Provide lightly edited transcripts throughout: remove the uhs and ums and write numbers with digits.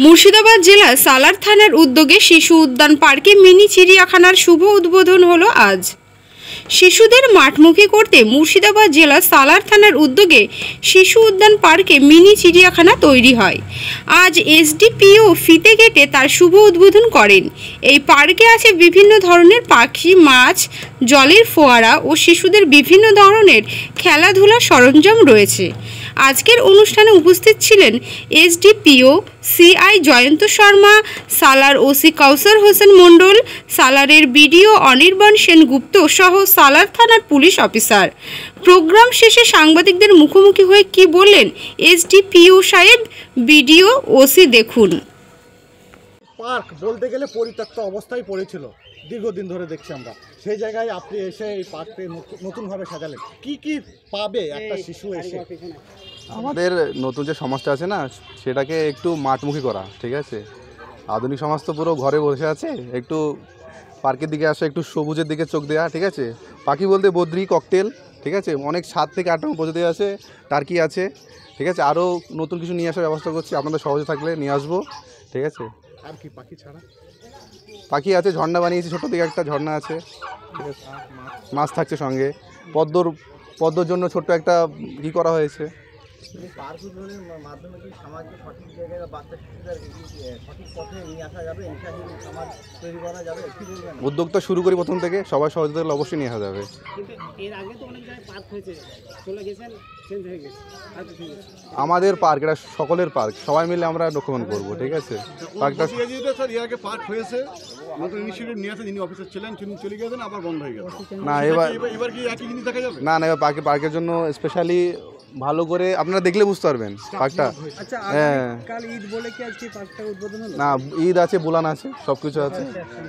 মুর্শিদাবাদ জেলার সালার থানার উদ্যোগে শিশু উদ্যান পার্কে মিনি চিড়িয়াখানার শুভ উদ্বোধন হলো আজ। শিশুদের মাঠমুখী করতে মুর্শিদাবাদ জেলার সালার থানার উদ্যোগে শিশু উদ্যান পার্কে মিনি চিড়িয়াখানা তৈরি হয়। আজ এসডিপিও ফিতে কেটে তার শুভ উদ্বোধন করেন। এই পার্কে আছে বিভিন্ন ধরনের পাখি, মাছ, জলের ফোয়ারা ও শিশুদের বিভিন্ন ধরনের খেলাধুলার সরঞ্জাম রয়েছে। আজকের অনুষ্ঠানে উপস্থিত ছিলেন এসডিপিও সিআই জয়ন্ত শর্মা, সালার ওসি কাউসার হোসেন মণ্ডল, সালারের বিডিও অনির্বাণ সেনগুপ্ত সহ সালার থানার পুলিশ অফিসার। প্রোগ্রাম শেষে সাংবাদিকদের মুখোমুখি হয়ে কি বললেন এসডিপিও সাহেব, বিডিও, ওসি দেখুন। পার্ক বলতে গেলে পরিত্যক্ত অবস্থায় পড়েছিল, দীর্ঘদিন ধরে দেখছি আমরা। সেই জায়গায় আপনি এসে এই পার্কটি নতুনভাবে সাজালেন, কি কি পাবে একটা শিশু এসে? আমাদের নতুন যে সমাজটা আছে না, সেটাকে একটু মাঠমুখী করা, ঠিক আছে। আধুনিক সমাজ তো পুরো ঘরে বসে আছে, একটু পার্কের দিকে আসে, একটু সবুজের দিকে চোখ দেওয়া, ঠিক আছে। পাখি বলতে বদ্রি, ককটেল, ঠিক আছে, অনেক 7 থেকে 8 রকম প্রজাতি আছে, টার্কি আছে, ঠিক আছে। আরও নতুন কিছু নিয়ে আসার ব্যবস্থা করছি, আপনাদের সহজে থাকলে নিয়ে আসবো, ঠিক আছে। আর কি পাখি ছাড়া? পাখি আছে, ঝর্ণা বানিয়েছি, ছোটো দিকে একটা ঝর্ণা আছে, ঠিক আছে। মাছ থাকছে সঙ্গে, পদ্মর জন্য ছোট্ট একটা কী করা হয়েছে। পার্ক উদ্বোধনের মাধ্যমে কি সমাজকে সঠিক জায়গায় বাচ্চা শিশুদের সঠিক পথে নিয়ে আসা যাবে, সমাজ তৈরি করা যাবে, কি বলবেন? উদ্যোগটা শুরু করি প্রথম থেকে, সবাই সহযোগিতা করলে অবশ্যই নিয়ে আসা যাবে। কিন্তু এর আগে তো অনেক জায়গায় পার্ক হয়েছে, চলে গেছেন, চেঞ্জ হয়ে গেছে। আমাদের পার্ক এটা সকলের পার্ক, সবাই মিলে আমরা রক্ষণ করবো, ঠিক আছে। পার্কটা স্যার এর আগে পার্ক হয়েছে, নতুন ইনিশিয়েটিভ নিয়ে আসে, যিনি অফিসার ছিলেন তিনি চলে গেছেন, আবার বন্ধ হয়ে গেছে। না, এবার কি একই জিনিস দেখা যাবে? না, এবার পার্কের জন্য স্পেশালি ভালো করে আপনারা দেখলে বুঝতে পারবেন পার্কটা। হ্যাঁ, কাল ঈদ বলে কি আজকে পার্কটা উদ্বোধন হলো? না, ঈদ আছে, বুলান আছে, সব কিছু আছে,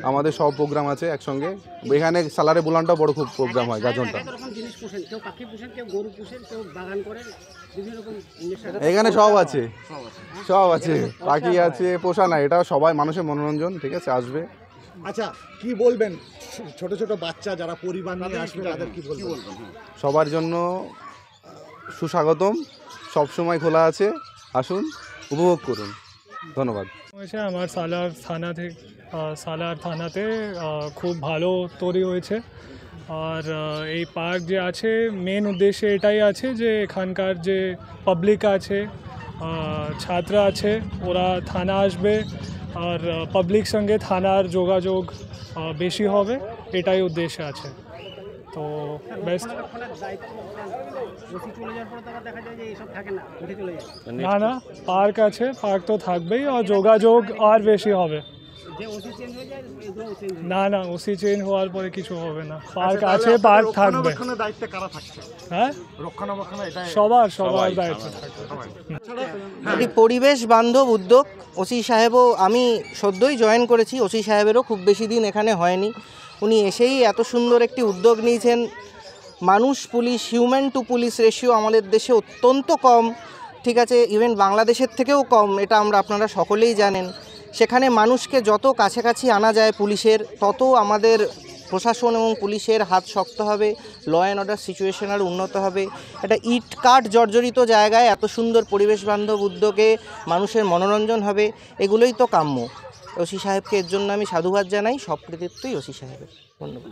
আমাদের সব প্রোগ্রাম আছে একসঙ্গে। এখানে সালারে বুলানটাও বড় খুব প্রোগ্রাম হয়, গাজনটা। জিনিস পোষেন, কেউ পাখি পোষেন, কেউ গরু পোষেন, কেউ বাগান করেন, বিভিন্ন রকম। এখানে সব আছে, সব আছে, পাখি আছে, পোষা না, এটা সবাই মানুষের মনোরঞ্জন, ঠিক আছে, আসবে। আচ্ছা, কি বলবেন ছোট ছোট বাচ্চা যারা পরিবার নিয়ে আসবে তাদের কি বলবেন? সবার জন্য সুস্বাগতম, সবসময় খোলা আছে, আসুন, উপভোগ করুন। ধন্যবাদ। আমার সালার থানাতে খুব ভালো তৈরি হয়েছে। আর এই পার্ক যে আছে, মেন উদ্দেশ্য এটাই আছে যে এখানকার যে পাবলিক আছে, ছাত্র আছে, ওরা থানা আসবে আর পাবলিক সঙ্গে থানার যোগাযোগ বেশি হবে, এটাই উদ্দেশ্য আছে। তো বেস্ট। না, পার্ক আছে, পার্ক তো থাকবেই, আর যোগাযোগ আর বেশি হবে। না, ওসি চেঞ্জ হওয়ার পরে কিছু হবে না, পার্ক আছে, পার্ক থাকবে। হ্যাঁ, সবার দায়িত্ব থাকবে। পরিবেশ বান্ধব উদ্যোগ। ওসি সাহেবও, আমি সদ্যই জয়েন করেছি, ওসি সাহেবেরও খুব বেশি দিন এখানে হয়নি। উনি এসেই এত সুন্দর একটি উদ্যোগ নিয়েছেন। মানুষ police, human two police ratio আমাদের দেশে অত্যন্ত কম, ঠিক আছে, ইভেন বাংলাদেশের থেকেও কম, এটা আপনারা সকলেই জানেন। সেখানে মানুষকে যত কাছাকাছি আনা যায় পুলিশের, তত আমাদের প্রশাসন এবং পুলিশের হাত শক্ত হবে, ল অ্যান্ড অর্ডার সিচুয়েশন আর উন্নত হবে। একটা ইট কাঠ জর্জরিত জায়গায় এত সুন্দর পরিবেশ বান্ধব উদ্যোগে মানুষের মনোরঞ্জন হবে, এগুলোই তো কাম্য। ওসি সাহেবকে এর জন্য আমি সাধুবাদ জানাই, সব কৃতিত্বই ওসি সাহেবের। ধন্যবাদ।